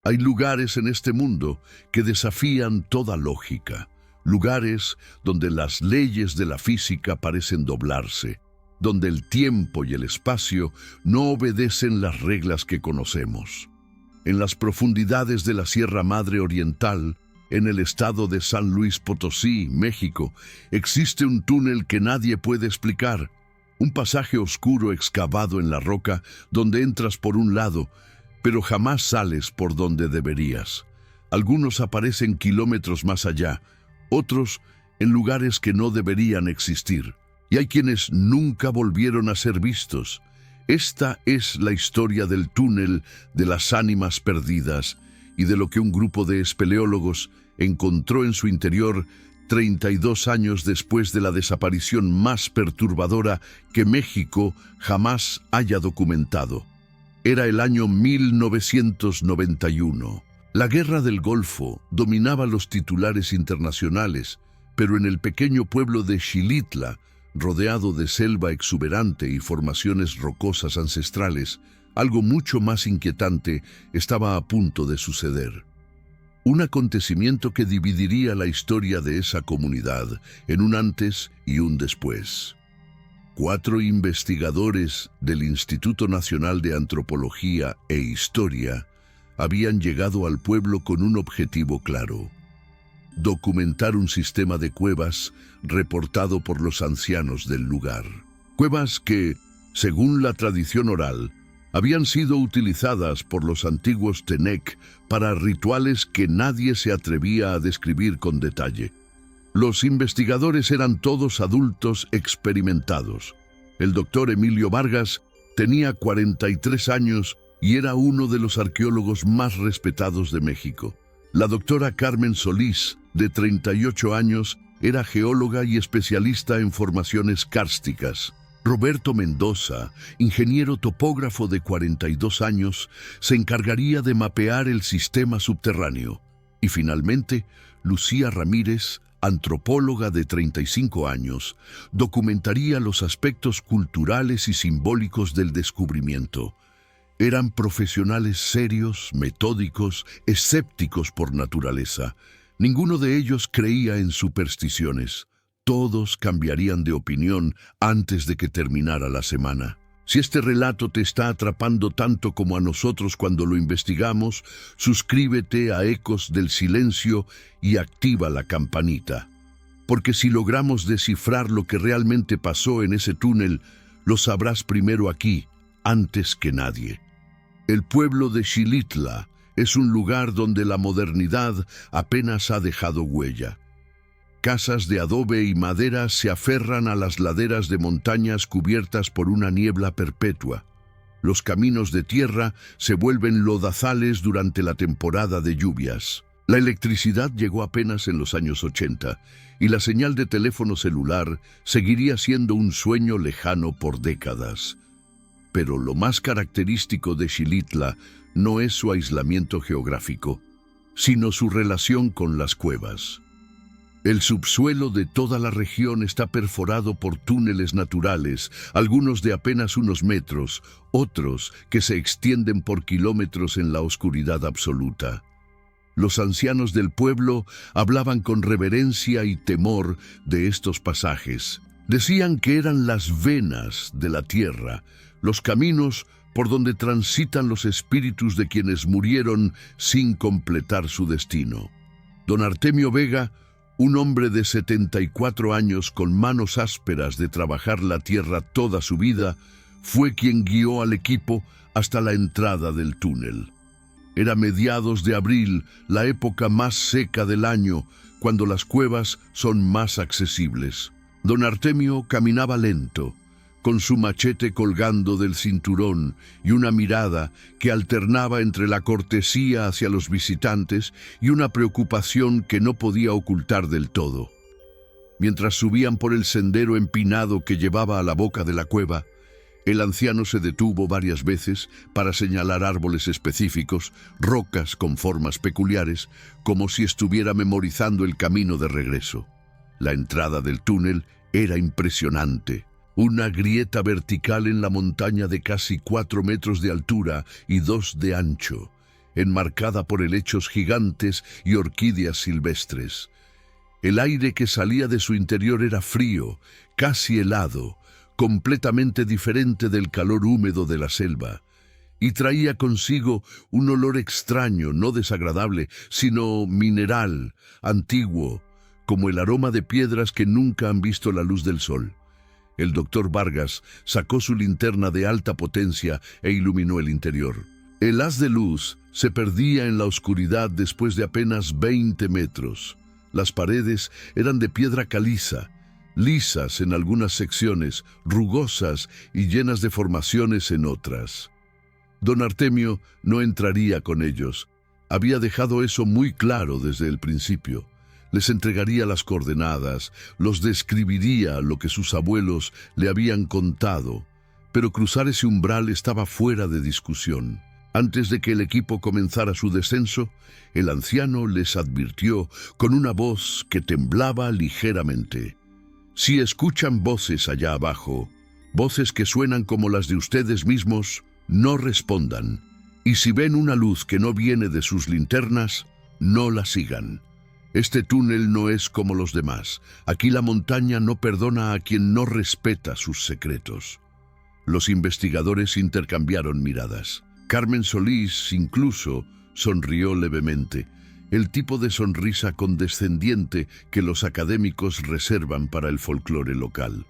Hay lugares en este mundo que desafían toda lógica, lugares donde las leyes de la física parecen doblarse, donde el tiempo y el espacio no obedecen las reglas que conocemos. En las profundidades de la Sierra Madre Oriental, en el estado de San Luis Potosí, México, existe un túnel que nadie puede explicar, un pasaje oscuro excavado en la roca donde entras por un lado, pero jamás sales por donde deberías. Algunos aparecen kilómetros más allá, otros en lugares que no deberían existir, y hay quienes nunca volvieron a ser vistos. Esta es la historia del túnel de las ánimas perdidas y de lo que un grupo de espeleólogos encontró en su interior 32 años después de la desaparición más perturbadora que México jamás haya documentado. Era el año 1991. La Guerra del Golfo dominaba los titulares internacionales, pero en el pequeño pueblo de Xilitla, rodeado de selva exuberante y formaciones rocosas ancestrales, algo mucho más inquietante estaba a punto de suceder. Un acontecimiento que dividiría la historia de esa comunidad en un antes y un después. 4 investigadores del Instituto Nacional de Antropología e Historia habían llegado al pueblo con un objetivo claro: documentar un sistema de cuevas reportado por los ancianos del lugar. Cuevas que, según la tradición oral, habían sido utilizadas por los antiguos Tenec para rituales que nadie se atrevía a describir con detalle. Los investigadores eran todos adultos experimentados. El doctor Emilio Vargas tenía 43 años y era uno de los arqueólogos más respetados de México. La doctora Carmen Solís, de 38 años, era geóloga y especialista en formaciones kársticas. Roberto Mendoza, ingeniero topógrafo de 42 años, se encargaría de mapear el sistema subterráneo. Y finalmente, Lucía Ramírez, antropóloga de 35 años, documentaría los aspectos culturales y simbólicos del descubrimiento. Eran profesionales serios, metódicos, escépticos por naturaleza. Ninguno de ellos creía en supersticiones. Todos cambiarían de opinión antes de que terminara la semana. Si este relato te está atrapando tanto como a nosotros cuando lo investigamos, suscríbete a Ecos del Silencio y activa la campanita. Porque si logramos descifrar lo que realmente pasó en ese túnel, lo sabrás primero aquí, antes que nadie. El pueblo de Xilitla es un lugar donde la modernidad apenas ha dejado huella. Casas de adobe y madera se aferran a las laderas de montañas cubiertas por una niebla perpetua. Los caminos de tierra se vuelven lodazales durante la temporada de lluvias. La electricidad llegó apenas en los años 80 y la señal de teléfono celular seguiría siendo un sueño lejano por décadas. Pero lo más característico de Xilitla no es su aislamiento geográfico, sino su relación con las cuevas. El subsuelo de toda la región está perforado por túneles naturales, algunos de apenas unos metros, otros que se extienden por kilómetros en la oscuridad absoluta. Los ancianos del pueblo hablaban con reverencia y temor de estos pasajes. Decían que eran las venas de la tierra, los caminos por donde transitan los espíritus de quienes murieron sin completar su destino. Don Artemio Vega, un hombre de 74 años con manos ásperas de trabajar la tierra toda su vida, fue quien guió al equipo hasta la entrada del túnel. Era mediados de abril, la época más seca del año, cuando las cuevas son más accesibles. Don Artemio caminaba lento, con su machete colgando del cinturón y una mirada que alternaba entre la cortesía hacia los visitantes y una preocupación que no podía ocultar del todo. Mientras subían por el sendero empinado que llevaba a la boca de la cueva, el anciano se detuvo varias veces para señalar árboles específicos, rocas con formas peculiares, como si estuviera memorizando el camino de regreso. La entrada del túnel era impresionante. Una grieta vertical en la montaña de casi 4 metros de altura y 2 de ancho. enmarcada por helechos gigantes y orquídeas silvestres. El aire que salía de su interior era frío, casi helado, completamente diferente del calor húmedo de la selva, y traía consigo un olor extraño, no desagradable, sino mineral, antiguo, como el aroma de piedras que nunca han visto la luz del sol. El doctor Vargas sacó su linterna de alta potencia e iluminó el interior. El haz de luz se perdía en la oscuridad después de apenas 20 metros. Las paredes eran de piedra caliza, lisas en algunas secciones, rugosas y llenas de formaciones en otras. Don Artemio no entraría con ellos. Había dejado eso muy claro desde el principio. Les entregaría las coordenadas, los describiría lo que sus abuelos le habían contado, pero cruzar ese umbral estaba fuera de discusión. Antes de que el equipo comenzara su descenso, el anciano les advirtió con una voz que temblaba ligeramente: si escuchan voces allá abajo, voces que suenan como las de ustedes mismos, no respondan. Y si ven una luz que no viene de sus linternas, no la sigan. Este túnel no es como los demás. Aquí la montaña no perdona a quien no respeta sus secretos. Los investigadores intercambiaron miradas. Carmen Solís incluso sonrió levemente, el tipo de sonrisa condescendiente que los académicos reservan para el folclore local.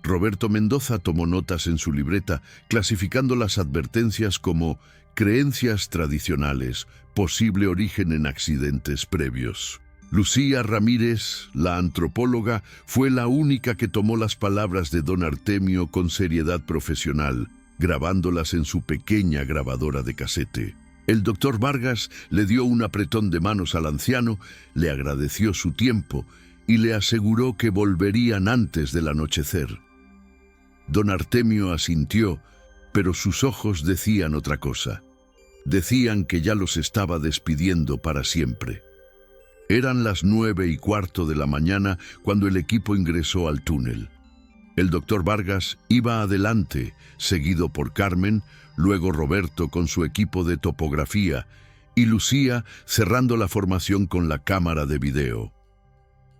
Roberto Mendoza tomó notas en su libreta, clasificando las advertencias como creencias tradicionales, posible origen en accidentes previos. Lucía Ramírez, la antropóloga, fue la única que tomó las palabras de don Artemio con seriedad profesional, grabándolas en su pequeña grabadora de casete. El doctor Vargas le dio un apretón de manos al anciano, le agradeció su tiempo y le aseguró que volverían antes del anochecer. Don Artemio asintió, pero sus ojos decían otra cosa. Decían que ya los estaba despidiendo para siempre. Eran las 9:15 de la mañana cuando el equipo ingresó al túnel. El doctor Vargas iba adelante, seguido por Carmen, luego Roberto con su equipo de topografía y Lucía cerrando la formación con la cámara de video.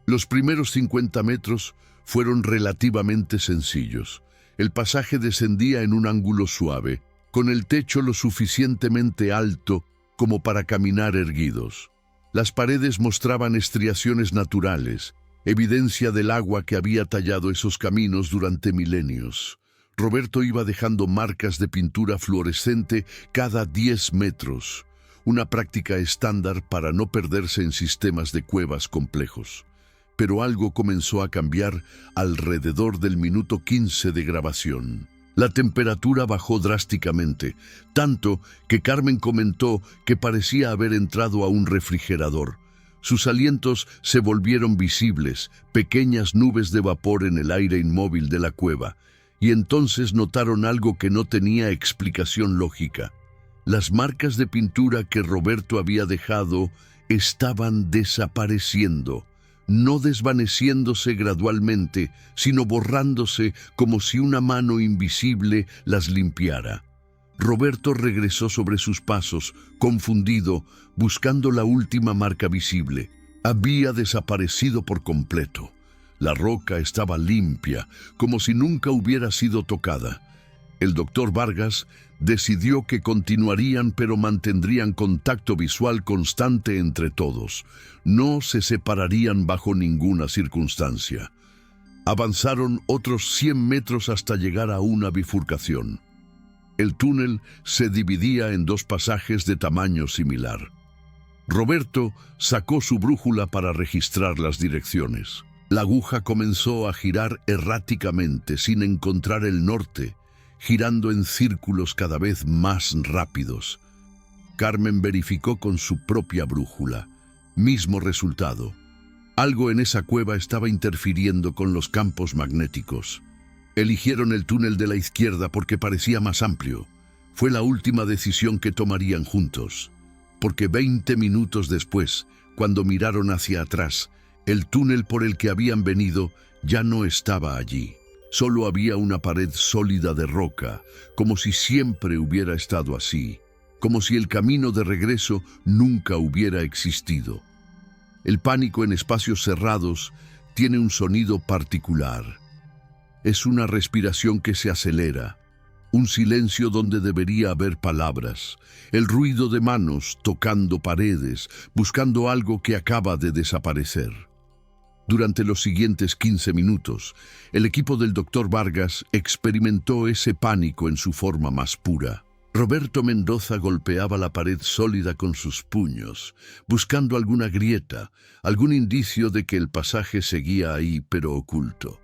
Los primeros 50 metros fueron relativamente sencillos. El pasaje descendía en un ángulo suave, con el techo lo suficientemente alto como para caminar erguidos. Las paredes mostraban estriaciones naturales, evidencia del agua que había tallado esos caminos durante milenios. Roberto iba dejando marcas de pintura fluorescente cada 10 metros, una práctica estándar para no perderse en sistemas de cuevas complejos. Pero algo comenzó a cambiar alrededor del minuto 15 de grabación. La temperatura bajó drásticamente, tanto que Carmen comentó que parecía haber entrado a un refrigerador. Sus alientos se volvieron visibles, pequeñas nubes de vapor en el aire inmóvil de la cueva, y entonces notaron algo que no tenía explicación lógica. Las marcas de pintura que Roberto había dejado estaban desapareciendo, no desvaneciéndose gradualmente, sino borrándose como si una mano invisible las limpiara. Roberto regresó sobre sus pasos, confundido, buscando la última marca visible. Había desaparecido por completo. La roca estaba limpia, como si nunca hubiera sido tocada. El doctor Vargas decidió que continuarían, pero mantendrían contacto visual constante entre todos. No se separarían bajo ninguna circunstancia. Avanzaron otros 100 metros hasta llegar a una bifurcación. El túnel se dividía en dos pasajes de tamaño similar. Roberto sacó su brújula para registrar las direcciones. La aguja comenzó a girar erráticamente sin encontrar el norte, girando en círculos cada vez más rápidos. Carmen verificó con su propia brújula. Mismo resultado. Algo en esa cueva estaba interfiriendo con los campos magnéticos. Eligieron el túnel de la izquierda porque parecía más amplio. Fue la última decisión que tomarían juntos, porque 20 minutos después, cuando miraron hacia atrás, el túnel por el que habían venido ya no estaba allí. Solo había una pared sólida de roca, como si siempre hubiera estado así. como si el camino de regreso nunca hubiera existido. El pánico en espacios cerrados tiene un sonido particular. Es una respiración que se acelera, un silencio donde debería haber palabras, el ruido de manos tocando paredes, buscando algo que acaba de desaparecer. Durante los siguientes 15 minutos, el equipo del Dr. Vargas experimentó ese pánico en su forma más pura. Roberto Mendoza golpeaba la pared sólida con sus puños, buscando alguna grieta, algún indicio de que el pasaje seguía ahí, pero oculto.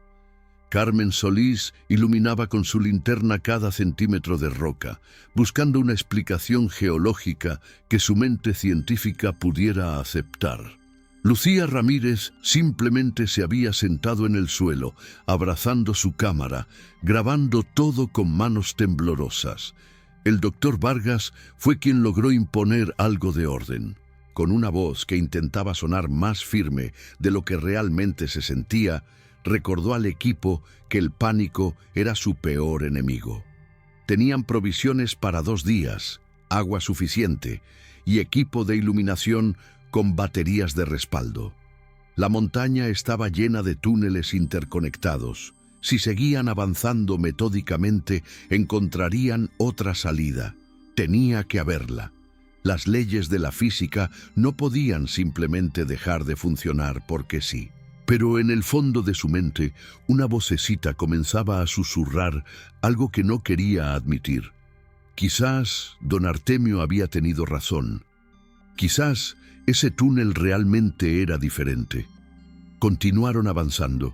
Carmen Solís iluminaba con su linterna cada centímetro de roca, buscando una explicación geológica que su mente científica pudiera aceptar. Lucía Ramírez simplemente se había sentado en el suelo, abrazando su cámara, grabando todo con manos temblorosas. El Dr. Vargas fue quien logró imponer algo de orden. Con una voz que intentaba sonar más firme de lo que realmente se sentía, recordó al equipo que el pánico era su peor enemigo. Tenían provisiones para 2 días, agua suficiente y equipo de iluminación con baterías de respaldo. La montaña estaba llena de túneles interconectados. Si seguían avanzando metódicamente, encontrarían otra salida. Tenía que haberla. Las leyes de la física no podían simplemente dejar de funcionar porque sí. Pero en el fondo de su mente, una vocecita comenzaba a susurrar algo que no quería admitir. Quizás don Artemio había tenido razón. Quizás ese túnel realmente era diferente. Continuaron avanzando.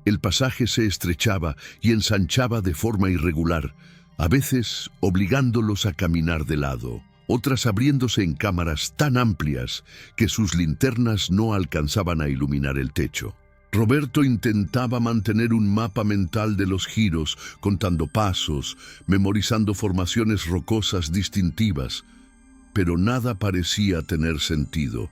El pasaje se estrechaba y ensanchaba de forma irregular, a veces obligándolos a caminar de lado, otras abriéndose en cámaras tan amplias que sus linternas no alcanzaban a iluminar el techo. Roberto intentaba mantener un mapa mental de los giros, contando pasos, memorizando formaciones rocosas distintivas, pero nada parecía tener sentido.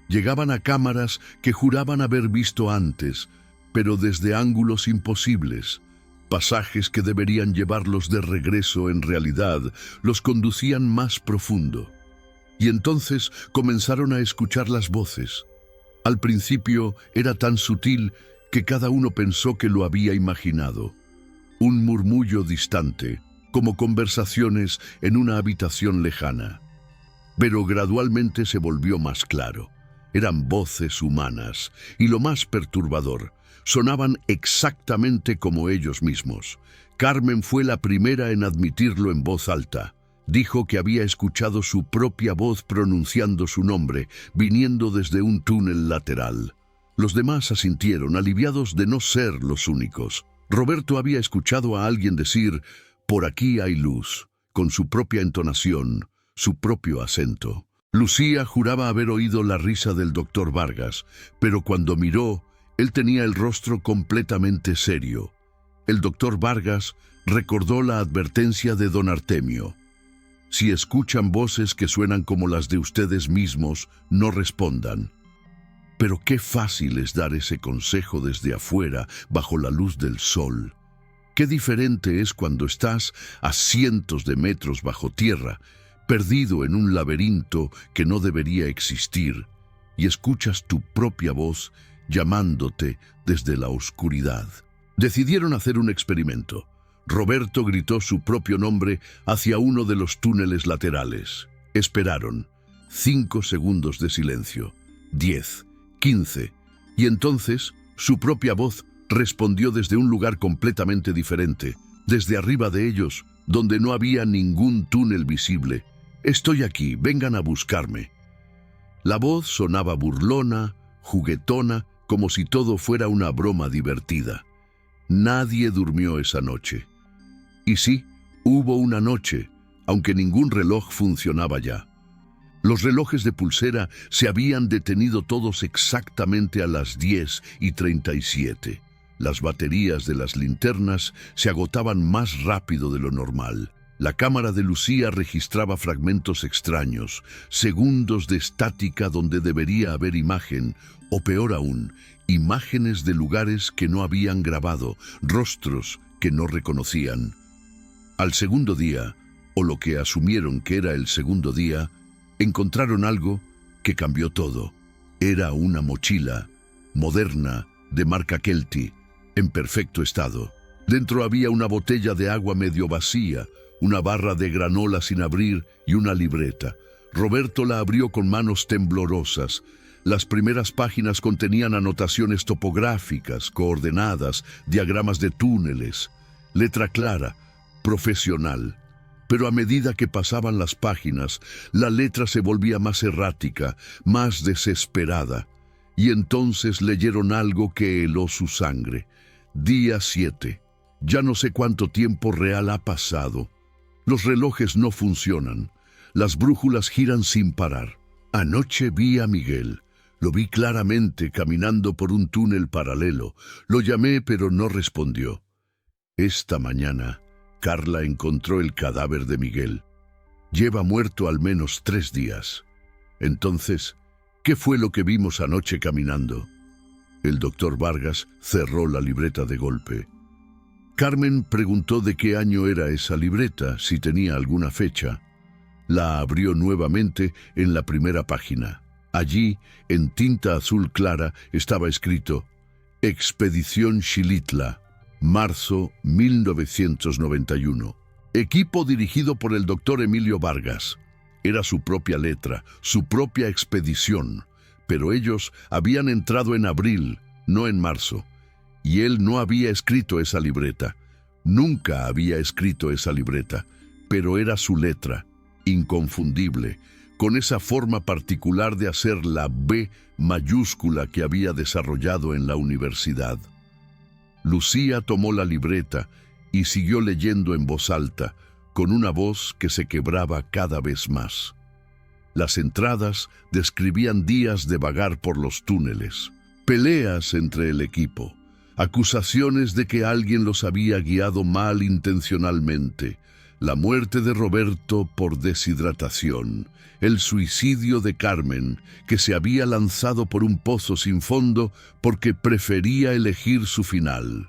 Llegaban a cámaras que juraban haber visto antes, pero desde ángulos imposibles. Pasajes que deberían llevarlos de regreso en realidad los conducían más profundo. Y entonces comenzaron a escuchar las voces. Al principio era tan sutil que cada uno pensó que lo había imaginado. Un murmullo distante, como conversaciones en una habitación lejana. Pero gradualmente se volvió más claro. Eran voces humanas, y lo más perturbador, sonaban exactamente como ellos mismos. Carmen fue la primera en admitirlo en voz alta. Dijo que había escuchado su propia voz pronunciando su nombre, viniendo desde un túnel lateral. Los demás asintieron, aliviados de no ser los únicos. Roberto había escuchado a alguien decir, «Por aquí hay luz», con su propia entonación, su propio acento. Lucía juraba haber oído la risa del Dr. Vargas, pero cuando miró, él tenía el rostro completamente serio. El Dr. Vargas recordó la advertencia de don Artemio. Si escuchan voces que suenan como las de ustedes mismos, no respondan. Pero qué fácil es dar ese consejo desde afuera, bajo la luz del sol. Qué diferente es cuando estás a cientos de metros bajo tierra, perdido en un laberinto que no debería existir, y escuchas tu propia voz llamándote desde la oscuridad. Decidieron hacer un experimento. Roberto gritó su propio nombre hacia uno de los túneles laterales. Esperaron. 5 segundos de silencio. 10, 15. Y entonces, su propia voz respondió desde un lugar completamente diferente, desde arriba de ellos, donde no había ningún túnel visible. «Estoy aquí, vengan a buscarme». La voz sonaba burlona, juguetona, como si todo fuera una broma divertida. Nadie durmió esa noche. Y sí, hubo una noche, aunque ningún reloj funcionaba ya. Los relojes de pulsera se habían detenido todos exactamente a las 10:37. Las baterías de las linternas se agotaban más rápido de lo normal. La cámara de Lucía registraba fragmentos extraños, segundos de estática donde debería haber imagen, o peor aún, imágenes de lugares que no habían grabado, rostros que no reconocían. Al segundo día, o lo que asumieron que era el segundo día, encontraron algo que cambió todo. Era una mochila moderna de marca Kelty, en perfecto estado. Dentro había una botella de agua medio vacía, una barra de granola sin abrir y una libreta. Roberto la abrió con manos temblorosas. Las primeras páginas contenían anotaciones topográficas, coordenadas, diagramas de túneles, letra clara, profesional. Pero a medida que pasaban las páginas, la letra se volvía más errática, más desesperada. Y entonces leyeron algo que heló su sangre. Día 7. Ya no sé cuánto tiempo real ha pasado. Los relojes no funcionan. Las brújulas giran sin parar. Anoche vi a Miguel. Lo vi claramente caminando por un túnel paralelo. Lo llamé, pero no respondió. Esta mañana, Carla encontró el cadáver de Miguel. Lleva muerto al menos 3 días. Entonces, ¿qué fue lo que vimos anoche caminando? El doctor Vargas cerró la libreta de golpe. Carmen preguntó de qué año era esa libreta, si tenía alguna fecha. La abrió nuevamente en la primera página. Allí, en tinta azul clara, estaba escrito: Expedición Xilitla, marzo 1991. Equipo dirigido por el doctor Emilio Vargas. Era su propia letra, su propia expedición. Pero ellos habían entrado en abril, no en marzo. Y él no había escrito esa libreta. Nunca había escrito esa libreta. Pero era su letra, inconfundible, con esa forma particular de hacer la B mayúscula que había desarrollado en la universidad. Lucía tomó la libreta y siguió leyendo en voz alta, con una voz que se quebraba cada vez más. Las entradas describían días de vagar por los túneles, peleas entre el equipo, acusaciones de que alguien los había guiado mal intencionalmente, la muerte de Roberto por deshidratación, el suicidio de Carmen, que se había lanzado por un pozo sin fondo porque prefería elegir su final.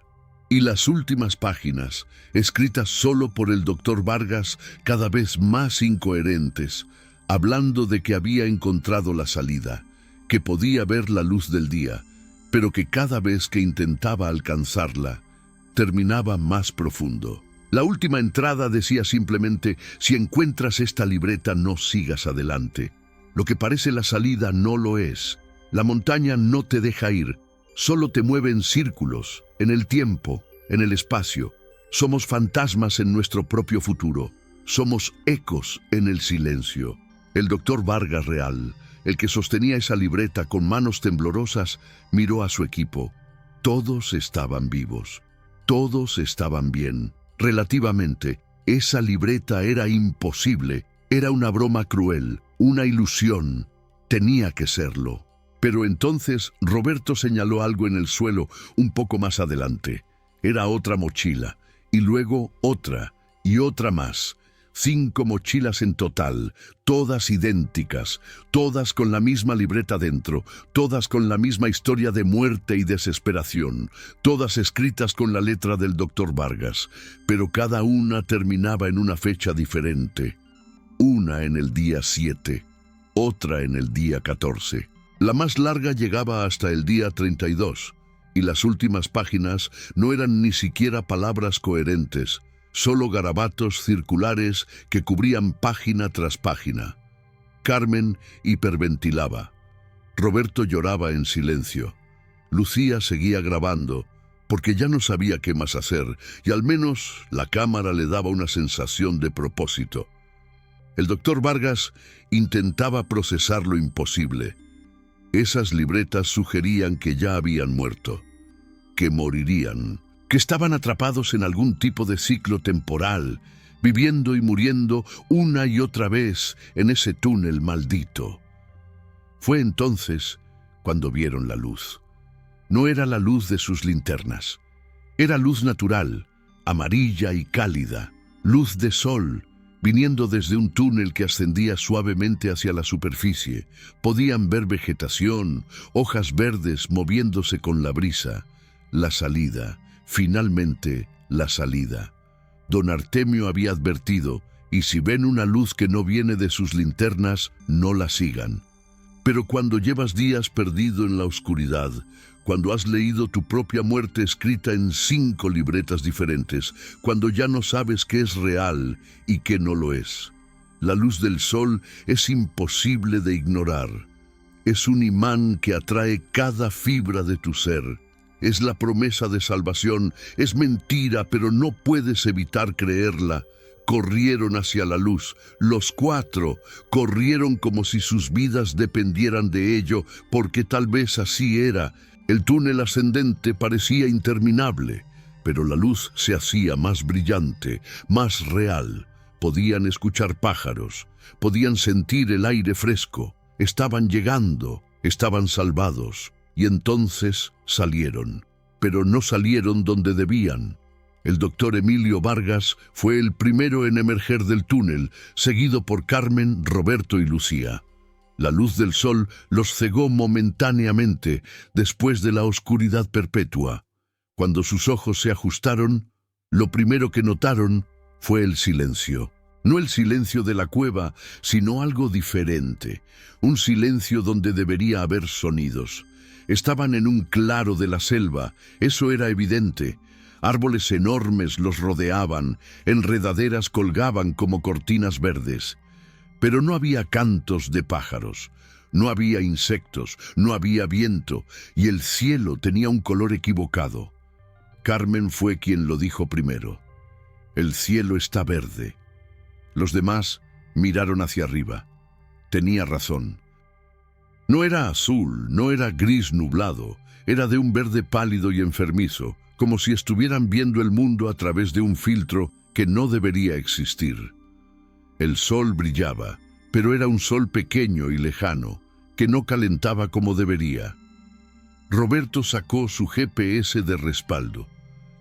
Y las últimas páginas, escritas solo por el doctor Vargas, cada vez más incoherentes, hablando de que había encontrado la salida, que podía ver la luz del día, pero que cada vez que intentaba alcanzarla, terminaba más profundo. La última entrada decía simplemente: si encuentras esta libreta, no sigas adelante. Lo que parece la salida no lo es. La montaña no te deja ir, solo te mueve en círculos, en el tiempo, en el espacio. Somos fantasmas en nuestro propio futuro. Somos ecos en el silencio. El doctor Vargas Real, el que sostenía esa libreta con manos temblorosas, miró a su equipo. Todos estaban vivos. Todos estaban bien. Relativamente, esa libreta era imposible. Era una broma cruel, una ilusión. Tenía que serlo. Pero entonces Roberto señaló algo en el suelo un poco más adelante. Era otra mochila, y luego otra, y otra más. 5 mochilas en total, todas idénticas, todas con la misma libreta dentro, todas con la misma historia de muerte y desesperación, todas escritas con la letra del doctor Vargas, pero cada una terminaba en una fecha diferente. Una en el día 7, otra en el día 14. La más larga llegaba hasta el día 32, y las últimas páginas no eran ni siquiera palabras coherentes, solo garabatos circulares que cubrían página tras página. Carmen hiperventilaba. Roberto lloraba en silencio. Lucía seguía grabando, porque ya no sabía qué más hacer, y al menos la cámara le daba una sensación de propósito. El doctor Vargas intentaba procesar lo imposible. Esas libretas sugerían que ya habían muerto, que morirían, que estaban atrapados en algún tipo de ciclo temporal, viviendo y muriendo una y otra vez en ese túnel maldito. Fue entonces cuando vieron la luz. No era la luz de sus linternas. Era luz natural, amarilla y cálida, luz de sol, viniendo desde un túnel que ascendía suavemente hacia la superficie. Podían ver vegetación, hojas verdes moviéndose con la brisa. La salida. Finalmente, la salida. Don Artemio había advertido: y si ven una luz que no viene de sus linternas, no la sigan. Pero cuando llevas días perdido en la oscuridad, cuando has leído tu propia muerte escrita en 5 libretas diferentes, cuando ya no sabes qué es real y qué no lo es, la luz del sol es imposible de ignorar. Es un imán que atrae cada fibra de tu ser. Es la promesa de salvación, es mentira, pero no puedes evitar creerla. Corrieron hacia la luz. Los 4 corrieron como si sus vidas dependieran de ello, porque tal vez así era. El túnel ascendente parecía interminable, pero la luz se hacía más brillante, más real. Podían escuchar pájaros, podían sentir el aire fresco. Estaban llegando, estaban salvados, y entonces salieron. Pero no salieron donde debían. El doctor Emilio Vargas fue el primero en emerger del túnel, seguido por Carmen, Roberto y Lucía. La luz del sol los cegó momentáneamente después de la oscuridad perpetua. Cuando sus ojos se ajustaron, lo primero que notaron fue el silencio. No el silencio de la cueva, sino algo diferente. Un silencio donde debería haber sonidos. Estaban en un claro de la selva, eso era evidente. Árboles enormes los rodeaban, enredaderas colgaban como cortinas verdes. Pero no había cantos de pájaros, no había insectos, no había viento, y el cielo tenía un color equivocado. Carmen fue quien lo dijo primero. El cielo está verde. Los demás miraron hacia arriba. Tenía razón. No era azul, no era gris nublado, era de un verde pálido y enfermizo, como si estuvieran viendo el mundo a través de un filtro que no debería existir. El sol brillaba, pero era un sol pequeño y lejano, que no calentaba como debería. Roberto sacó su GPS de respaldo.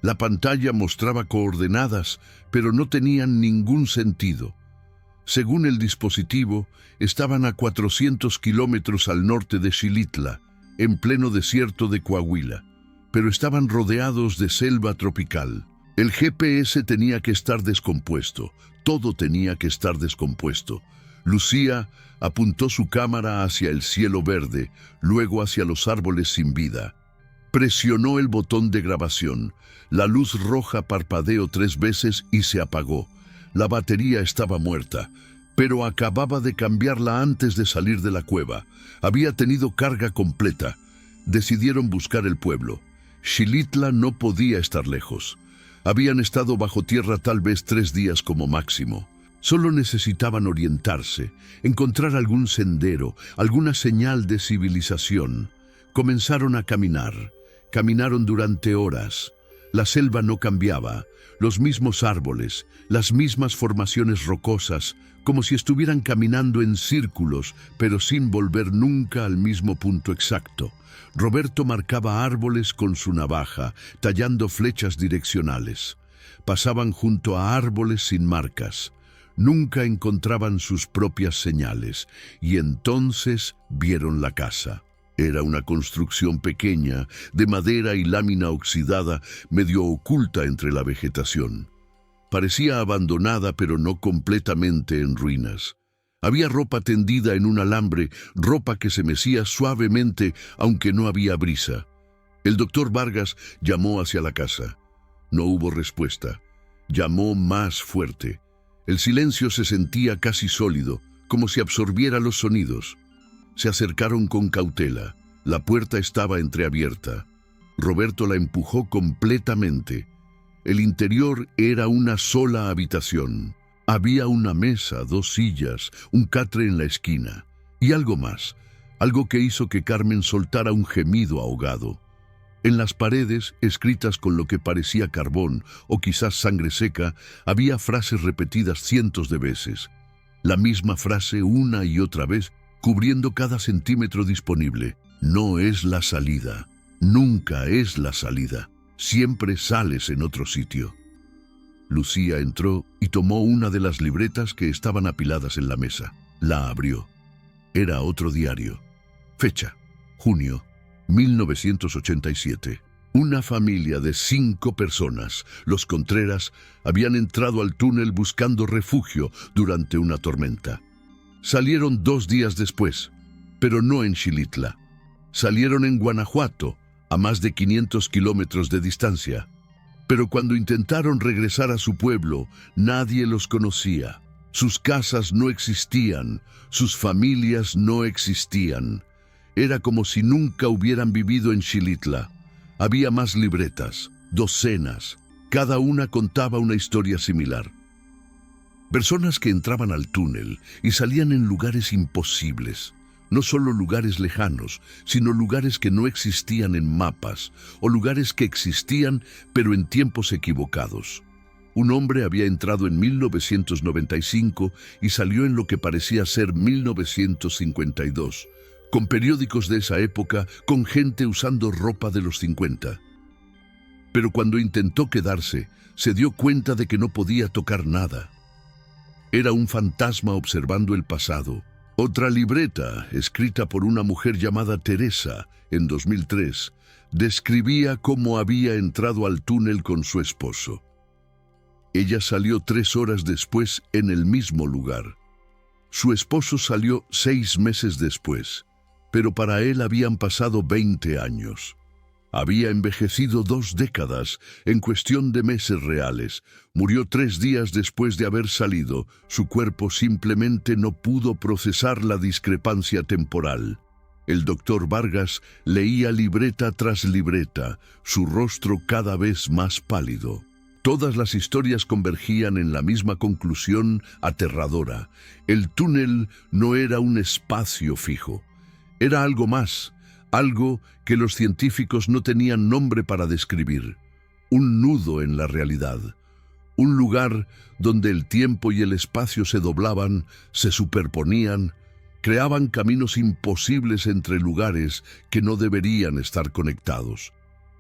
La pantalla mostraba coordenadas, pero no tenían ningún sentido. Según el dispositivo, estaban a 400 kilómetros al norte de Xilitla, en pleno desierto de Coahuila, pero estaban rodeados de selva tropical. El GPS tenía que estar descompuesto, todo tenía que estar descompuesto. Lucía apuntó su cámara hacia el cielo verde, luego hacia los árboles sin vida. Presionó el botón de grabación. La luz roja parpadeó 3 veces y se apagó. La batería estaba muerta, pero acababa de cambiarla antes de salir de la cueva. Había tenido carga completa. Decidieron buscar el pueblo. Xilitla no podía estar lejos. Habían estado bajo tierra tal vez 3 días como máximo. Solo necesitaban orientarse, encontrar algún sendero, alguna señal de civilización. Comenzaron a caminar. Caminaron durante horas. La selva no cambiaba, los mismos árboles, las mismas formaciones rocosas, como si estuvieran caminando en círculos, pero sin volver nunca al mismo punto exacto. Roberto marcaba árboles con su navaja, tallando flechas direccionales. Pasaban junto a árboles sin marcas. Nunca encontraban sus propias señales, y entonces vieron la casa. Era una construcción pequeña, de madera y lámina oxidada, medio oculta entre la vegetación. Parecía abandonada, pero no completamente en ruinas. Había ropa tendida en un alambre, ropa que se mecía suavemente, aunque no había brisa. El doctor Vargas llamó hacia la casa. No hubo respuesta. Llamó más fuerte. El silencio se sentía casi sólido, como si absorbiera los sonidos. Se acercaron con cautela. La puerta estaba entreabierta. Roberto la empujó completamente. El interior era una sola habitación. Había una mesa, 2 sillas, un catre en la esquina. Y algo más, algo que hizo que Carmen soltara un gemido ahogado. En las paredes, escritas con lo que parecía carbón o quizás sangre seca, había frases repetidas cientos de veces. La misma frase una y otra vez, cubriendo cada centímetro disponible. No es la salida. Nunca es la salida. Siempre sales en otro sitio. Lucía entró y tomó una de las libretas que estaban apiladas en la mesa. La abrió. Era otro diario. Fecha: junio 1987. Una familia de 5 personas, los Contreras, habían entrado al túnel buscando refugio durante una tormenta. Salieron 2 días después, pero no en Xilitla. Salieron en Guanajuato, a más de 500 kilómetros de distancia. Pero cuando intentaron regresar a su pueblo, nadie los conocía. Sus casas no existían, sus familias no existían. Era como si nunca hubieran vivido en Xilitla. Había más libretas, docenas. Cada una contaba una historia similar. Personas que entraban al túnel y salían en lugares imposibles. No solo lugares lejanos, sino lugares que no existían en mapas, o lugares que existían, pero en tiempos equivocados. Un hombre había entrado en 1995 y salió en lo que parecía ser 1952. Con periódicos de esa época, con gente usando ropa de los 50. Pero cuando intentó quedarse, se dio cuenta de que no podía tocar nada. Era un fantasma observando el pasado. Otra libreta, escrita por una mujer llamada Teresa en 2003, describía cómo había entrado al túnel con su esposo. Ella salió 3 horas después en el mismo lugar. Su esposo salió 6 meses después. Pero para él habían pasado 20 años. Había envejecido 2 décadas en cuestión de meses reales. Murió 3 días después de haber salido. Su cuerpo simplemente no pudo procesar la discrepancia temporal. El doctor Vargas leía libreta tras libreta, su rostro cada vez más pálido. Todas las historias convergían en la misma conclusión aterradora. El túnel no era un espacio fijo. Era algo más, algo que los científicos no tenían nombre para describir. Un nudo en la realidad. Un lugar donde el tiempo y el espacio se doblaban, se superponían, creaban caminos imposibles entre lugares que no deberían estar conectados.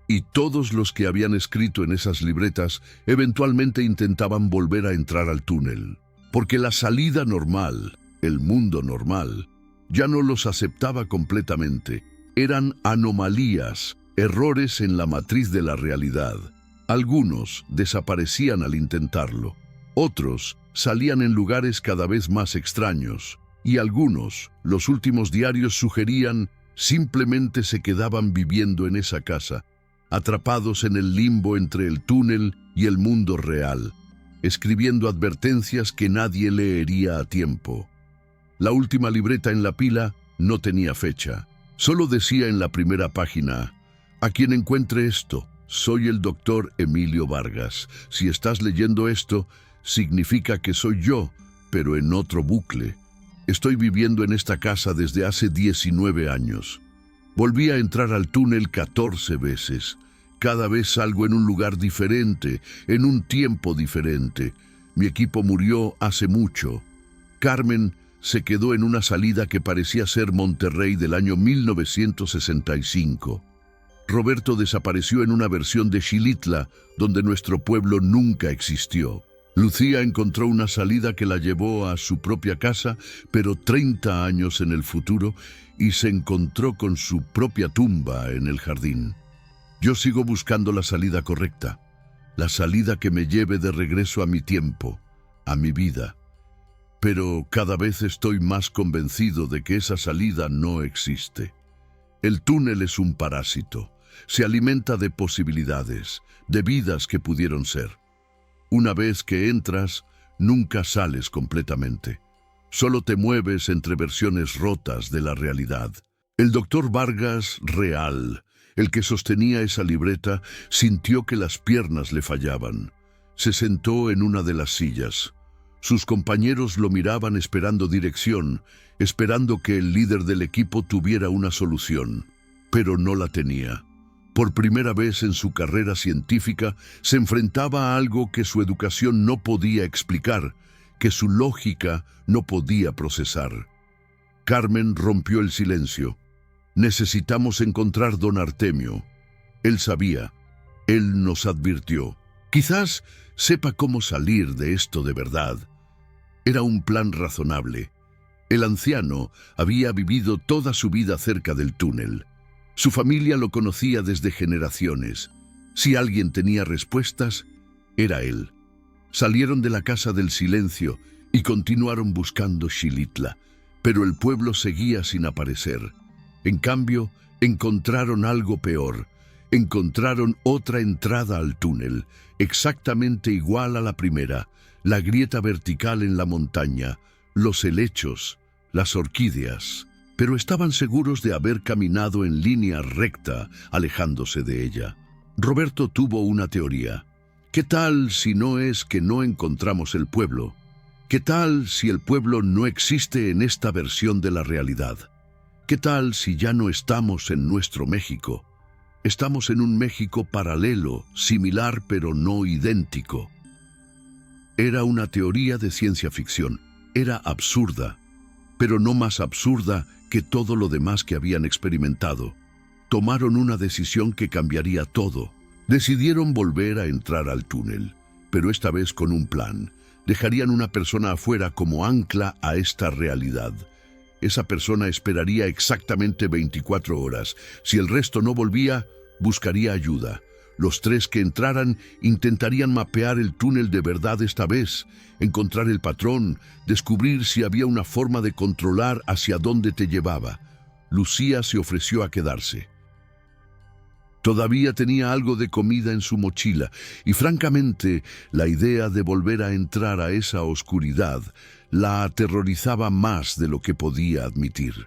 Y todos los que habían escrito en esas libretas eventualmente intentaban volver a entrar al túnel. Porque la salida normal, el mundo normal, ya no los aceptaba completamente. Eran anomalías, errores en la matriz de la realidad. Algunos desaparecían al intentarlo. Otros salían en lugares cada vez más extraños. Y algunos, los últimos diarios sugerían, simplemente se quedaban viviendo en esa casa, atrapados en el limbo entre el túnel y el mundo real, escribiendo advertencias que nadie leería a tiempo. La última libreta en la pila no tenía fecha. Solo decía en la primera página: a quien encuentre esto, soy el doctor Emilio Vargas. Si estás leyendo esto, significa que soy yo, pero en otro bucle. Estoy viviendo en esta casa desde hace 19 años. Volví a entrar al túnel 14 veces. Cada vez salgo en un lugar diferente, en un tiempo diferente. Mi equipo murió hace mucho. Carmen se quedó en una salida que parecía ser Monterrey del año 1965. Roberto desapareció en una versión de Xilitla, donde nuestro pueblo nunca existió. Lucía encontró una salida que la llevó a su propia casa, pero 30 años en el futuro, y se encontró con su propia tumba en el jardín. Yo sigo buscando la salida correcta, la salida que me lleve de regreso a mi tiempo, a mi vida. Pero cada vez estoy más convencido de que esa salida no existe. El túnel es un parásito. Se alimenta de posibilidades, de vidas que pudieron ser. Una vez que entras, nunca sales completamente. Solo te mueves entre versiones rotas de la realidad. El doctor Vargas, real, el que sostenía esa libreta, sintió que las piernas le fallaban. Se sentó en una de las sillas. Sus compañeros lo miraban esperando dirección, esperando que el líder del equipo tuviera una solución, pero no la tenía. Por primera vez en su carrera científica, se enfrentaba a algo que su educación no podía explicar, que su lógica no podía procesar. Carmen rompió el silencio. Necesitamos encontrar don Artemio. Él sabía. Él nos advirtió. Quizás sepa cómo salir de esto de verdad. Era un plan razonable. El anciano había vivido toda su vida cerca del túnel. Su familia lo conocía desde generaciones. Si alguien tenía respuestas, era él. Salieron de la Casa del Silencio y continuaron buscando Xilitla, pero el pueblo seguía sin aparecer. En cambio, encontraron algo peor. Encontraron otra entrada al túnel, exactamente igual a la primera, la grieta vertical en la montaña, los helechos, las orquídeas. Pero estaban seguros de haber caminado en línea recta, alejándose de ella. Roberto tuvo una teoría. ¿Qué tal si no es que no encontramos el pueblo? ¿Qué tal si el pueblo no existe en esta versión de la realidad? ¿Qué tal si ya no estamos en nuestro México? Estamos en un México paralelo, similar pero no idéntico. Era una teoría de ciencia ficción. Era absurda, pero no más absurda que todo lo demás que habían experimentado. Tomaron una decisión que cambiaría todo. Decidieron volver a entrar al túnel, pero esta vez con un plan. Dejarían una persona afuera como ancla a esta realidad. Esa persona esperaría exactamente 24 horas. Si el resto no volvía, buscaría ayuda. Los tres que entraran intentarían mapear el túnel de verdad esta vez, encontrar el patrón, descubrir si había una forma de controlar hacia dónde te llevaba. Lucía se ofreció a quedarse. Todavía tenía algo de comida en su mochila y francamente la idea de volver a entrar a esa oscuridad la aterrorizaba más de lo que podía admitir.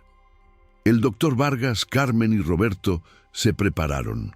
El doctor Vargas, Carmen y Roberto se prepararon.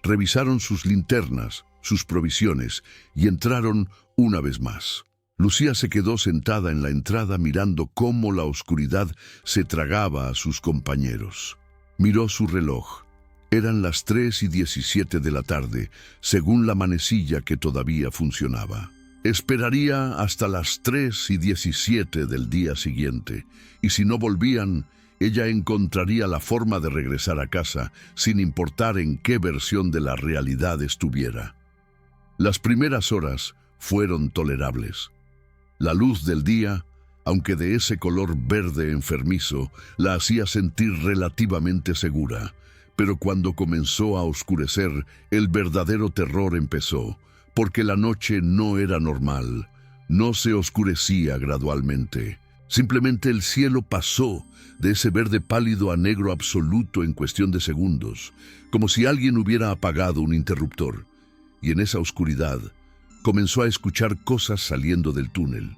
Revisaron sus linternas, sus provisiones y entraron una vez más. Lucía se quedó sentada en la entrada mirando cómo la oscuridad se tragaba a sus compañeros. Miró su reloj. Eran las 3:17 de la tarde, según la manecilla que todavía funcionaba. Esperaría hasta las 3:17 del día siguiente, y si no volvían, ella encontraría la forma de regresar a casa, sin importar en qué versión de la realidad estuviera. Las primeras horas fueron tolerables. La luz del día, aunque de ese color verde enfermizo, la hacía sentir relativamente segura. Pero cuando comenzó a oscurecer, el verdadero terror empezó, porque la noche no era normal, no se oscurecía gradualmente. Simplemente el cielo pasó de ese verde pálido a negro absoluto en cuestión de segundos, como si alguien hubiera apagado un interruptor. Y en esa oscuridad comenzó a escuchar cosas saliendo del túnel.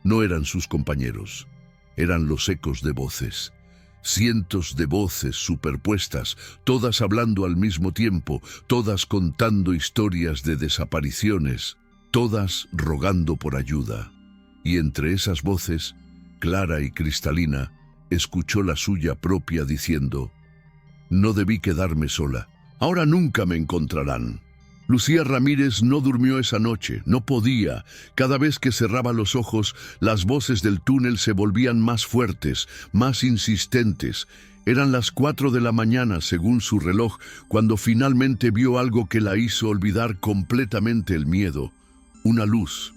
No eran sus compañeros, eran los ecos de voces. Cientos de voces superpuestas, todas hablando al mismo tiempo, todas contando historias de desapariciones, todas rogando por ayuda. Y entre esas voces, clara y cristalina, escuchó la suya propia diciendo: «No debí quedarme sola. Ahora nunca me encontrarán». Lucía Ramírez no durmió esa noche, no podía. Cada vez que cerraba los ojos, las voces del túnel se volvían más fuertes, más insistentes. Eran las 4 de la mañana, según su reloj, cuando finalmente vio algo que la hizo olvidar completamente el miedo. Una luz,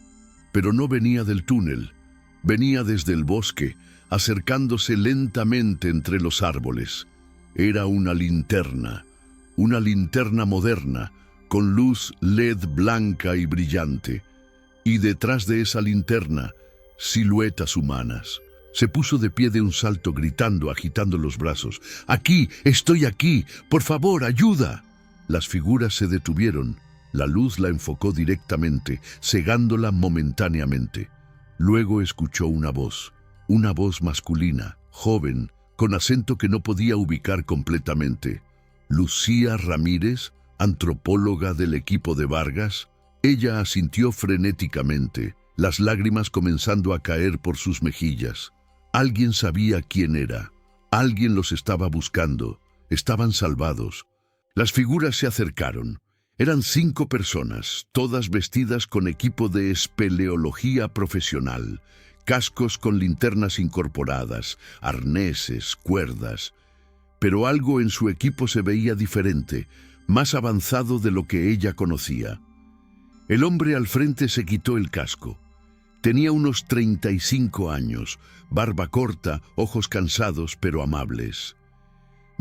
pero no venía del túnel. Venía desde el bosque, acercándose lentamente entre los árboles. Era una linterna moderna, con luz LED blanca y brillante, y detrás de esa linterna, siluetas humanas. Se puso de pie de un salto gritando, agitando los brazos. «¡Aquí! ¡Estoy aquí! ¡Por favor, ayuda!». Las figuras se detuvieron. La luz la enfocó directamente, cegándola momentáneamente. Luego escuchó una voz masculina, joven, con acento que no podía ubicar completamente. «¿Lucía Ramírez, antropóloga del equipo de Vargas?». Ella asintió frenéticamente, las lágrimas comenzando a caer por sus mejillas. Alguien sabía quién era. Alguien los estaba buscando. Estaban salvados. Las figuras se acercaron. Eran 5 personas, todas vestidas con equipo de espeleología profesional, cascos con linternas incorporadas, arneses, cuerdas. Pero algo en su equipo se veía diferente, más avanzado de lo que ella conocía. El hombre al frente se quitó el casco. Tenía unos 35 años, barba corta, ojos cansados pero amables.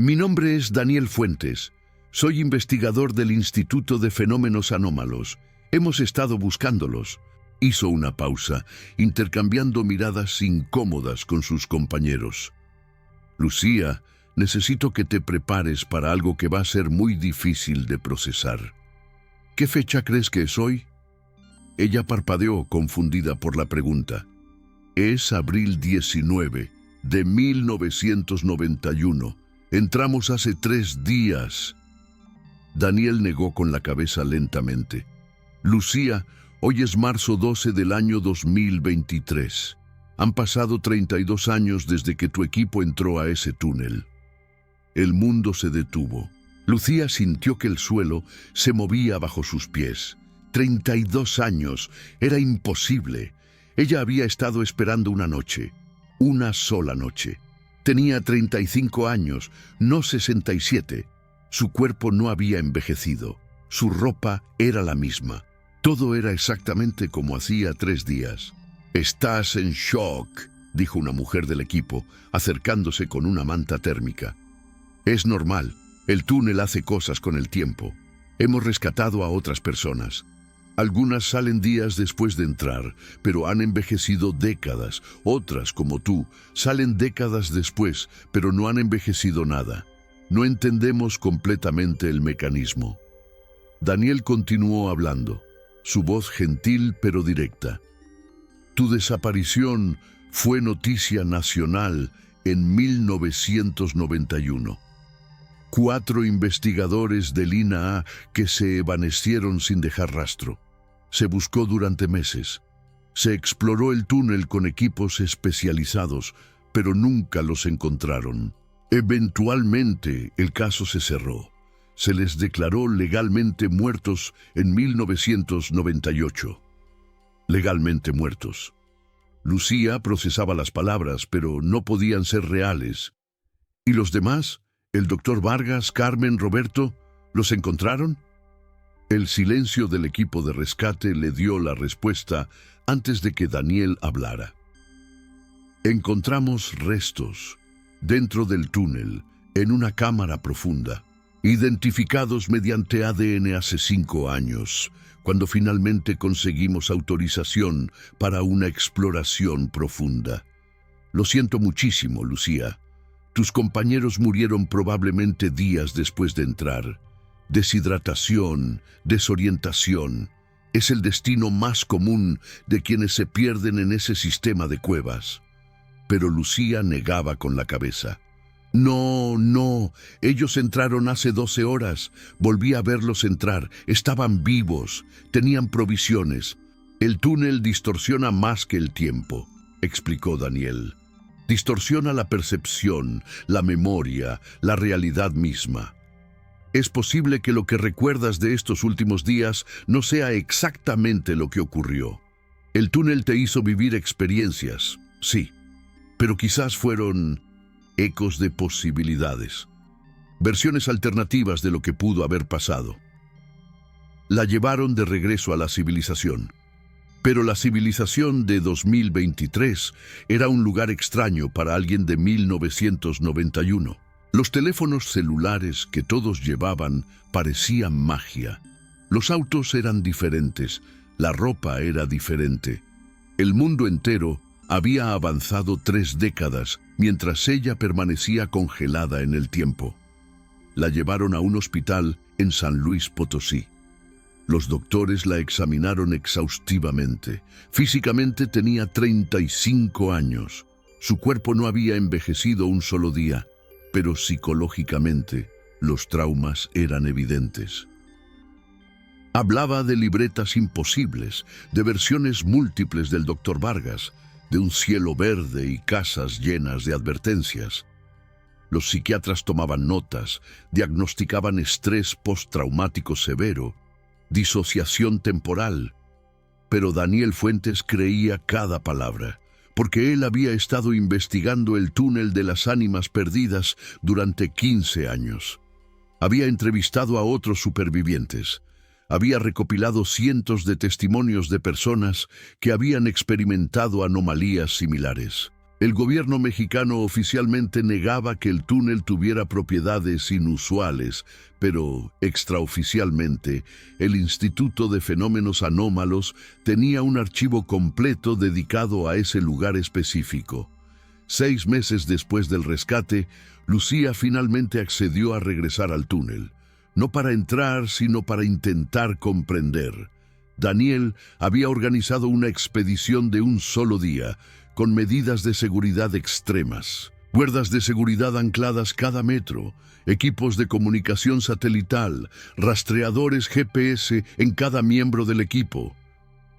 Mi nombre es Daniel Fuentes. Soy investigador del Instituto de Fenómenos Anómalos. Hemos estado buscándolos. Hizo una pausa, intercambiando miradas incómodas con sus compañeros. Lucía, necesito que te prepares para algo que va a ser muy difícil de procesar. ¿Qué fecha crees que es hoy? Ella parpadeó, confundida por la pregunta. Es abril 19 de 1991. Entramos hace 3 días. Daniel negó con la cabeza lentamente. Lucía, hoy es marzo 12 del año 2023. Han pasado 32 años desde que tu equipo entró a ese túnel. El mundo se detuvo. Lucía sintió que el suelo se movía bajo sus pies. 32 años. Era imposible. Ella había estado esperando una noche. Una sola noche. Tenía 35 años, no 67. Su cuerpo no había envejecido. Su ropa era la misma. Todo era exactamente como hacía 3 días. «Estás en shock», dijo una mujer del equipo, acercándose con una manta térmica. «Es normal. El túnel hace cosas con el tiempo. Hemos rescatado a otras personas. Algunas salen días después de entrar, pero han envejecido décadas. Otras, como tú, salen décadas después, pero no han envejecido nada. No entendemos completamente el mecanismo». Daniel continuó hablando, su voz gentil pero directa. «Tu desaparición fue noticia nacional en 1991. 4 investigadores del INAH que se evanescieron sin dejar rastro. Se buscó durante meses. Se exploró el túnel con equipos especializados, pero nunca los encontraron. Eventualmente, el caso se cerró. Se les declaró legalmente muertos en 1998. Legalmente muertos». Lucía procesaba las palabras, pero no podían ser reales. ¿Y los demás? ¿El doctor Vargas, Carmen, Roberto? ¿Los encontraron? El silencio del equipo de rescate le dio la respuesta antes de que Daniel hablara. Encontramos restos dentro del túnel, en una cámara profunda, identificados mediante ADN hace 5 años, cuando finalmente conseguimos autorización para una exploración profunda. Lo siento muchísimo, Lucía. Tus compañeros murieron probablemente días después de entrar. Deshidratación, desorientación. Es el destino más común de quienes se pierden en ese sistema de cuevas. Pero Lucía negaba con la cabeza. No, ellos entraron hace 12 horas. Volví a verlos entrar. Estaban vivos, tenían provisiones. El túnel distorsiona más que el tiempo, explicó Daniel. Distorsiona la percepción, la memoria, la realidad misma. Es posible que lo que recuerdas de estos últimos días no sea exactamente lo que ocurrió. El túnel te hizo vivir experiencias, sí, pero quizás fueron ecos de posibilidades, versiones alternativas de lo que pudo haber pasado. La llevaron de regreso a la civilización. Pero la civilización de 2023 era un lugar extraño para alguien de 1991. Los teléfonos celulares que todos llevaban parecían magia. Los autos eran diferentes, la ropa era diferente. El mundo entero había avanzado 3 décadas, mientras ella permanecía congelada en el tiempo. La llevaron a un hospital en San Luis Potosí. Los doctores la examinaron exhaustivamente. Físicamente tenía 35 años. Su cuerpo no había envejecido un solo día, pero psicológicamente los traumas eran evidentes. Hablaba de libretas imposibles, de versiones múltiples del doctor Vargas, de un cielo verde y casas llenas de advertencias. Los psiquiatras tomaban notas, diagnosticaban estrés postraumático severo, disociación temporal. Pero Daniel Fuentes creía cada palabra, porque él había estado investigando el túnel de las ánimas perdidas durante 15 años. Había entrevistado a otros supervivientes. Había recopilado cientos de testimonios de personas que habían experimentado anomalías similares. El gobierno mexicano oficialmente negaba que el túnel tuviera propiedades inusuales, pero extraoficialmente, el Instituto de Fenómenos Anómalos tenía un archivo completo dedicado a ese lugar específico. 6 meses después del rescate, Lucía finalmente accedió a regresar al túnel, no para entrar, sino para intentar comprender. Daniel había organizado una expedición de un solo día, con medidas de seguridad extremas, cuerdas de seguridad ancladas cada metro, equipos de comunicación satelital, rastreadores GPS en cada miembro del equipo.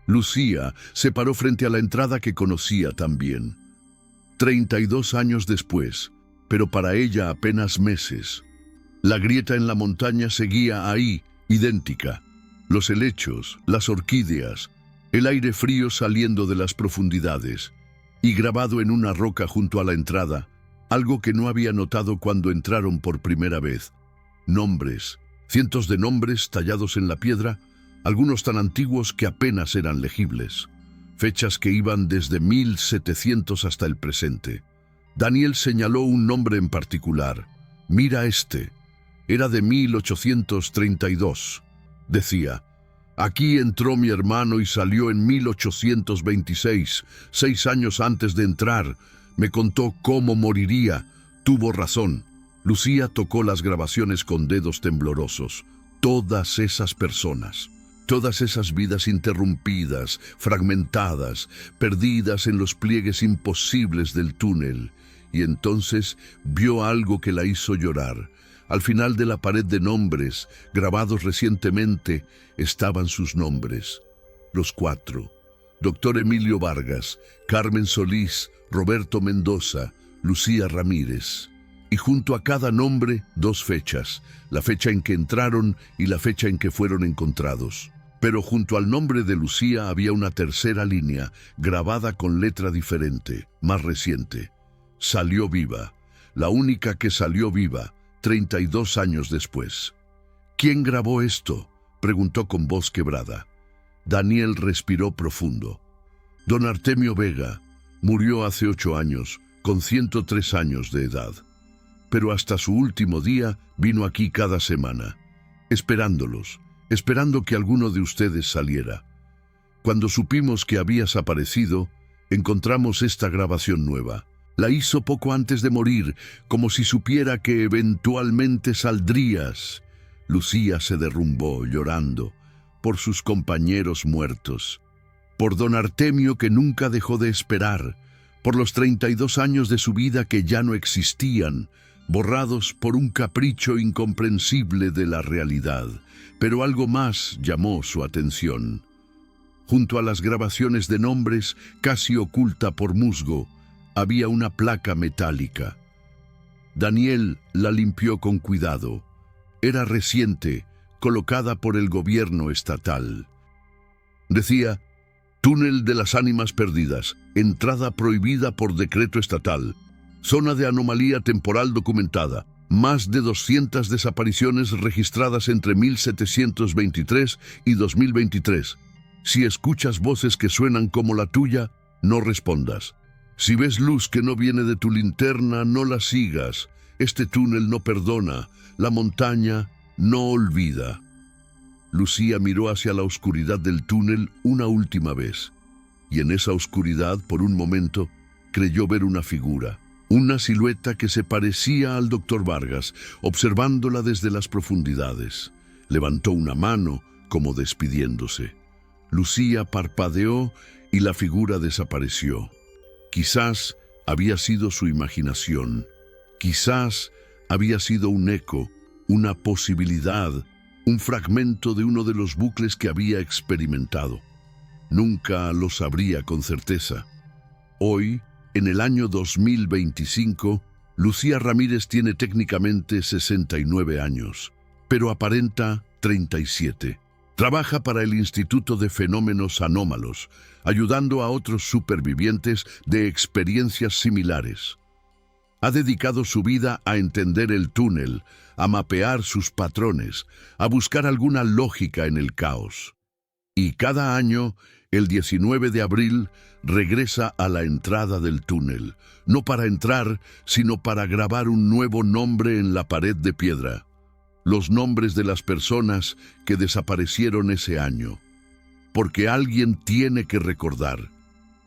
Lucía se paró frente a la entrada que conocía también. 32 años después, pero para ella apenas meses. La grieta en la montaña seguía ahí, idéntica. Los helechos, las orquídeas, el aire frío saliendo de las profundidades. Y grabado en una roca junto a la entrada, algo que no había notado cuando entraron por primera vez. Nombres, cientos de nombres tallados en la piedra, algunos tan antiguos que apenas eran legibles. Fechas que iban desde 1700 hasta el presente. Daniel señaló un nombre en particular. Mira este. Era de 1832. Decía: aquí entró mi hermano y salió en 1826, 6 años antes de entrar. Me contó cómo moriría. Tuvo razón. Lucía tocó las grabaciones con dedos temblorosos. Todas esas personas, todas esas vidas interrumpidas, fragmentadas, perdidas en los pliegues imposibles del túnel. Y entonces vio algo que la hizo llorar. Al final de la pared de nombres, grabados recientemente, estaban sus nombres. Los 4. Doctor Emilio Vargas, Carmen Solís, Roberto Mendoza, Lucía Ramírez. Y junto a cada nombre, 2 fechas, la fecha en que entraron y la fecha en que fueron encontrados. Pero junto al nombre de Lucía había una tercera línea, grabada con letra diferente, más reciente. Salió viva, la única que salió viva, 32 años después. ¿Quién grabó esto?, preguntó con voz quebrada. Daniel respiró profundo. Don Artemio Vega murió hace 8 años, con 103 años de edad. Pero hasta su último día vino aquí cada semana, esperándolos, esperando que alguno de ustedes saliera. Cuando supimos que habías aparecido, encontramos esta grabación nueva. La hizo poco antes de morir, como si supiera que eventualmente saldrías. Lucía se derrumbó, llorando, por sus compañeros muertos, por don Artemio que nunca dejó de esperar, por los 32 años de su vida que ya no existían, borrados por un capricho incomprensible de la realidad. Pero algo más llamó su atención. Junto a las grabaciones de nombres, casi oculta por musgo, había una placa metálica. Daniel la limpió con cuidado. Era reciente, colocada por el gobierno estatal. Decía: Túnel de las Ánimas Perdidas, entrada prohibida por decreto estatal. Zona de anomalía temporal documentada. Más de 200 desapariciones registradas entre 1723 y 2023. Si escuchas voces que suenan como la tuya, no respondas. Si ves luz que no viene de tu linterna, no la sigas. Este túnel no perdona, la montaña no olvida. Lucía miró hacia la oscuridad del túnel una última vez, y en esa oscuridad, por un momento, creyó ver una figura, una silueta que se parecía al doctor Vargas, observándola desde las profundidades. Levantó una mano, como despidiéndose. Lucía parpadeó y la figura desapareció. Quizás había sido su imaginación. Quizás había sido un eco, una posibilidad, un fragmento de uno de los bucles que había experimentado. Nunca lo sabría con certeza. Hoy, en el año 2025, Lucía Ramírez tiene técnicamente 69 años, pero aparenta 37. Trabaja para el Instituto de Fenómenos Anómalos, ayudando a otros supervivientes de experiencias similares. Ha dedicado su vida a entender el túnel, a mapear sus patrones, a buscar alguna lógica en el caos. Y cada año, el 19 de abril, regresa a la entrada del túnel, no para entrar, sino para grabar un nuevo nombre en la pared de piedra. Los nombres de las personas que desaparecieron ese año. Porque alguien tiene que recordar,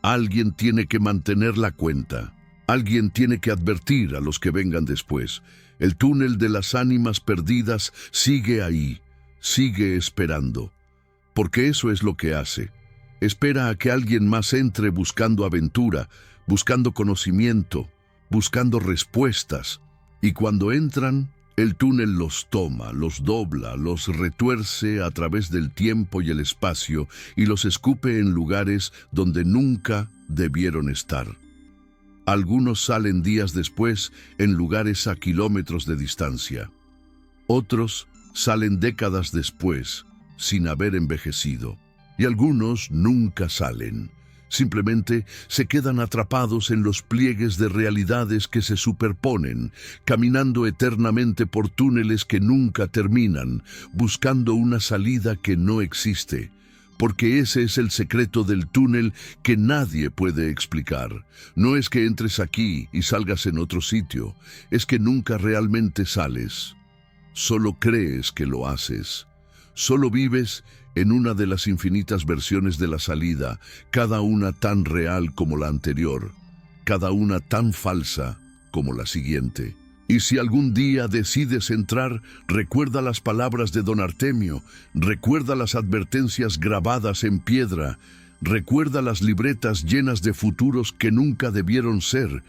alguien tiene que mantener la cuenta, alguien tiene que advertir a los que vengan después. El túnel de las ánimas perdidas sigue ahí, sigue esperando. Porque eso es lo que hace. Espera a que alguien más entre buscando aventura, buscando conocimiento, buscando respuestas. Y cuando entran, el túnel los toma, los dobla, los retuerce a través del tiempo y el espacio y los escupe en lugares donde nunca debieron estar. Algunos salen días después en lugares a kilómetros de distancia. Otros salen décadas después, sin haber envejecido. Y algunos nunca salen. Simplemente se quedan atrapados en los pliegues de realidades que se superponen, caminando eternamente por túneles que nunca terminan, buscando una salida que no existe. Porque ese es el secreto del túnel que nadie puede explicar. No es que entres aquí y salgas en otro sitio, es que nunca realmente sales. Solo crees que lo haces. Solo vives en una de las infinitas versiones de la salida, cada una tan real como la anterior, cada una tan falsa como la siguiente. Y si algún día decides entrar, recuerda las palabras de don Artemio, recuerda las advertencias grabadas en piedra, recuerda las libretas llenas de futuros que nunca debieron ser,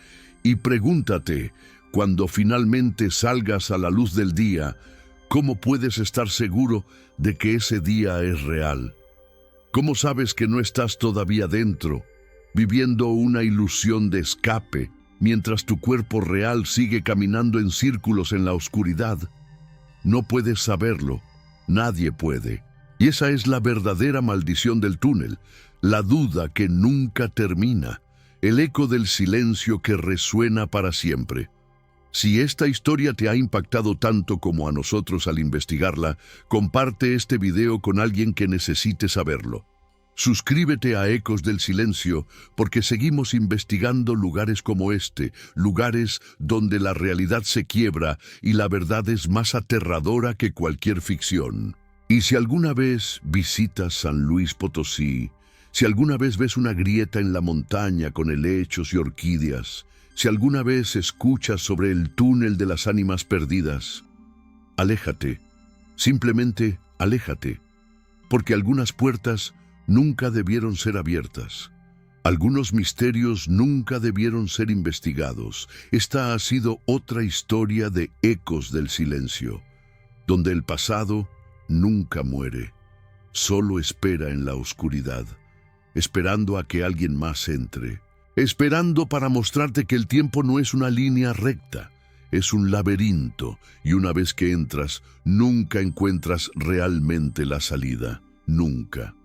y pregúntate, cuando finalmente salgas a la luz del día, ¿cómo puedes estar seguro de que ese día es real? ¿Cómo sabes que no estás todavía dentro, viviendo una ilusión de escape, mientras tu cuerpo real sigue caminando en círculos en la oscuridad? No puedes saberlo, nadie puede. Y esa es la verdadera maldición del túnel, la duda que nunca termina, el eco del silencio que resuena para siempre. Si esta historia te ha impactado tanto como a nosotros al investigarla, comparte este video con alguien que necesite saberlo. Suscríbete a Ecos del Silencio porque seguimos investigando lugares como este, lugares donde la realidad se quiebra y la verdad es más aterradora que cualquier ficción. Y si alguna vez visitas San Luis Potosí, si alguna vez ves una grieta en la montaña con helechos y orquídeas, si alguna vez escuchas sobre el túnel de las ánimas perdidas, aléjate, simplemente aléjate, porque algunas puertas nunca debieron ser abiertas. Algunos misterios nunca debieron ser investigados. Esta ha sido otra historia de Ecos del Silencio, donde el pasado nunca muere, solo espera en la oscuridad, esperando a que alguien más entre. Esperando para mostrarte que el tiempo no es una línea recta, es un laberinto, y una vez que entras, nunca encuentras realmente la salida, nunca.